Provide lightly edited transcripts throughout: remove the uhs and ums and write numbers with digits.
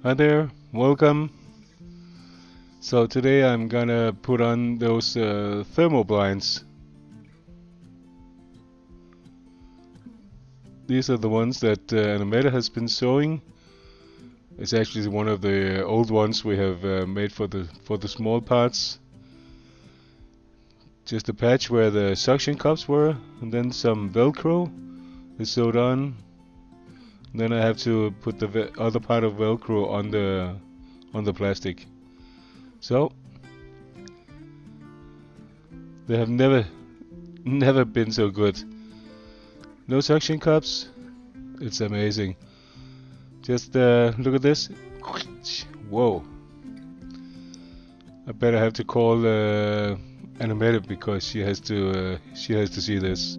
Hi there, welcome. So today I'm gonna put on those thermal blinds. These are the ones that Anameta has been sewing. It's actually one of the old ones we have made for the small parts. Just a patch where the suction cups were, and then some Velcro is sewed on. Then I have to put the other part of Velcro on the plastic. So they have never been so good. No suction cups. It's amazing. Just look at this. Whoa! I bet I have to call Anameta because she has to see this.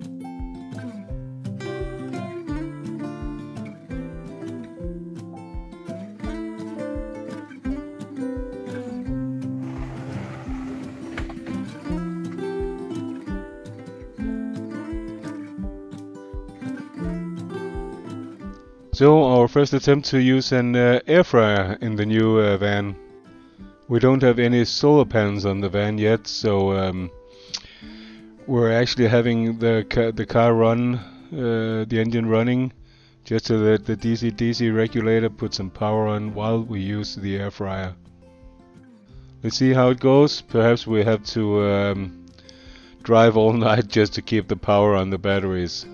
So our first attempt to use an air fryer in the new van. We don't have any solar panels on the van yet, so we're actually having the car run, the engine running, just to let the DC regulator put some power on while we use the air fryer. Let's see how it goes. Perhaps we have to drive all night just to keep the power on the batteries.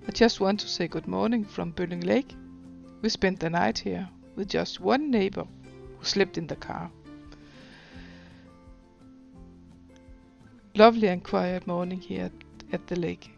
I just want to say good morning from Bølling Lake. We spent the night here with just one neighbor who slept in the car. Lovely and quiet morning here at the lake.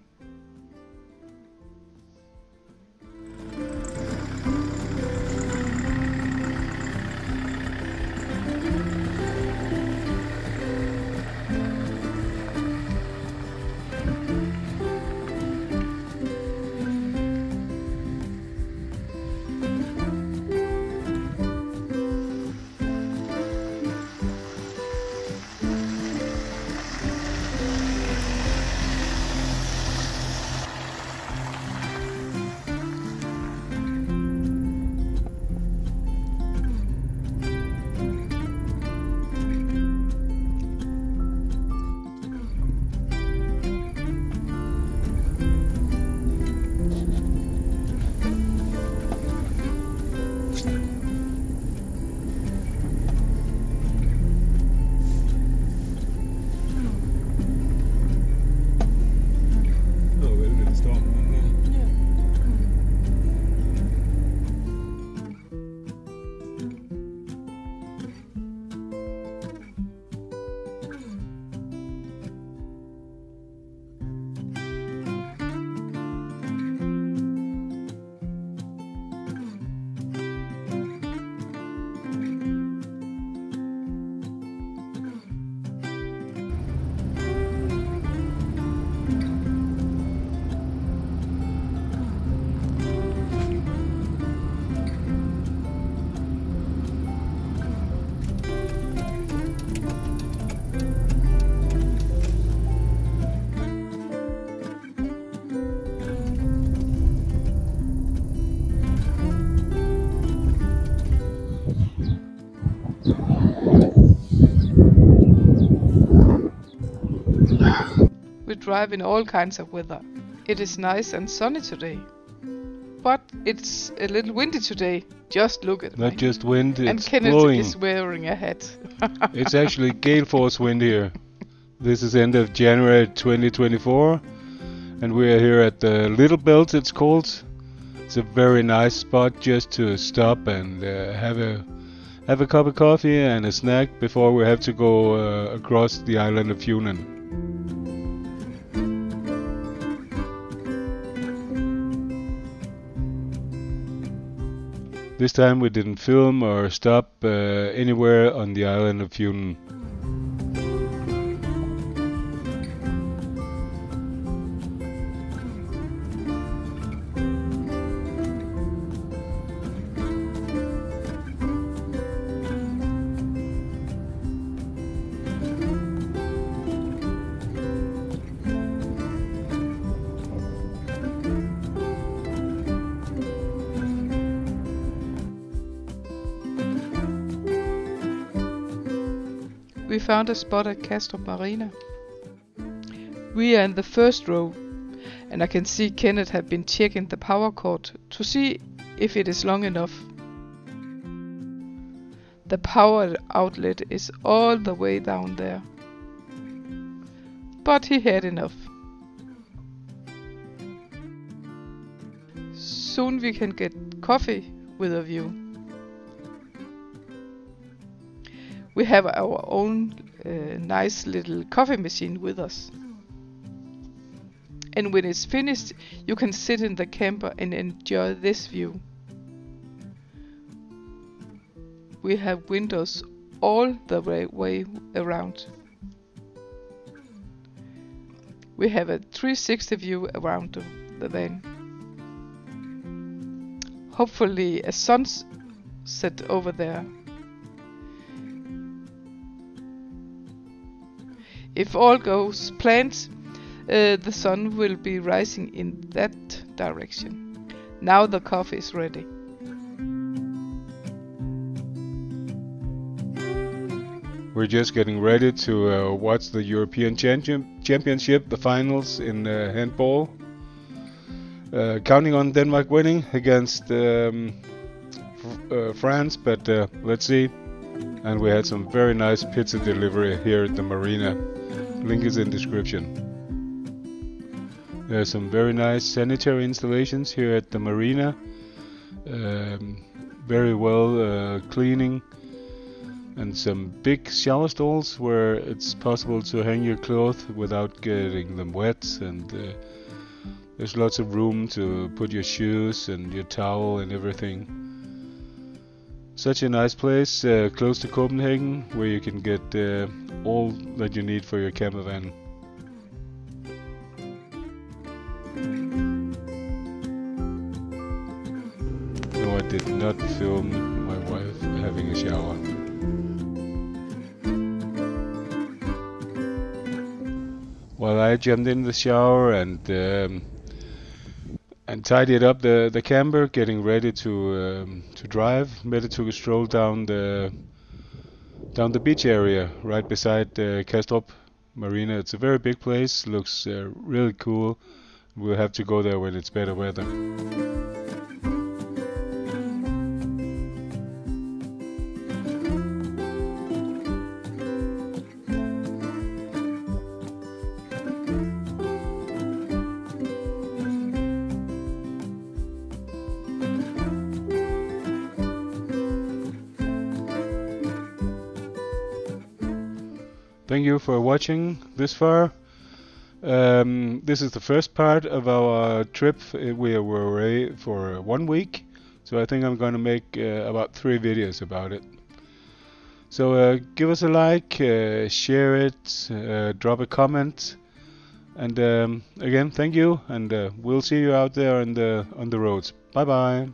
We drive in all kinds of weather. It is nice and sunny today. But it's a little windy today. Just look at me. Not just wind, And it's Kenneth blowing. is wearing a hat. It's actually gale force wind here. This is end of January 2024, and we are here at the Little Belt, it's called. It's a very nice spot just to stop and have a cup of coffee and a snack before we have to go across the island of Funen. This time we didn't film or stop anywhere on the island of Funen. we found a spot at Kastrup Marina. We are in the first row, and I can see Kenneth have been checking the power cord to see if it is long enough. The power outlet is all the way down there. But he had enough. Soon we can get coffee with a view. We have our own nice little coffee machine with us. And when it's finished, you can sit in the camper and enjoy this view. We have windows all the way around. We have a 360 view around the van. Hopefully a sunset over there. If all goes planned, the sun will be rising in that direction. Now the coffee is ready. We're just getting ready to watch the European Championship, the finals in handball. Counting on Denmark winning against France, but let's see. And we had some very nice pizza delivery here at the Marina. Link is in description. There are some very nice sanitary installations here at the Marina. Very well cleaning. And some big shower stalls where it's possible to hang your clothes without getting them wet, and there's lots of room to put your shoes and your towel and everything. Such a nice place, close to Copenhagen, where you can get all that you need for your camper van. No, I did not film my wife having a shower. Well, I jumped in the shower and tidied up the camper, getting ready to drive. Mette took a stroll down the beach area right beside Kastrup Marina. It's a very big place, looks really cool. We'll have to go there when it's better weather. Thank you for watching this far. This is the first part of our trip. We were away for 1 week, so I think I'm going to make about 3 videos about it. So give us a like, share it, drop a comment, and again, thank you, and we'll see you out there on the roads. Bye bye.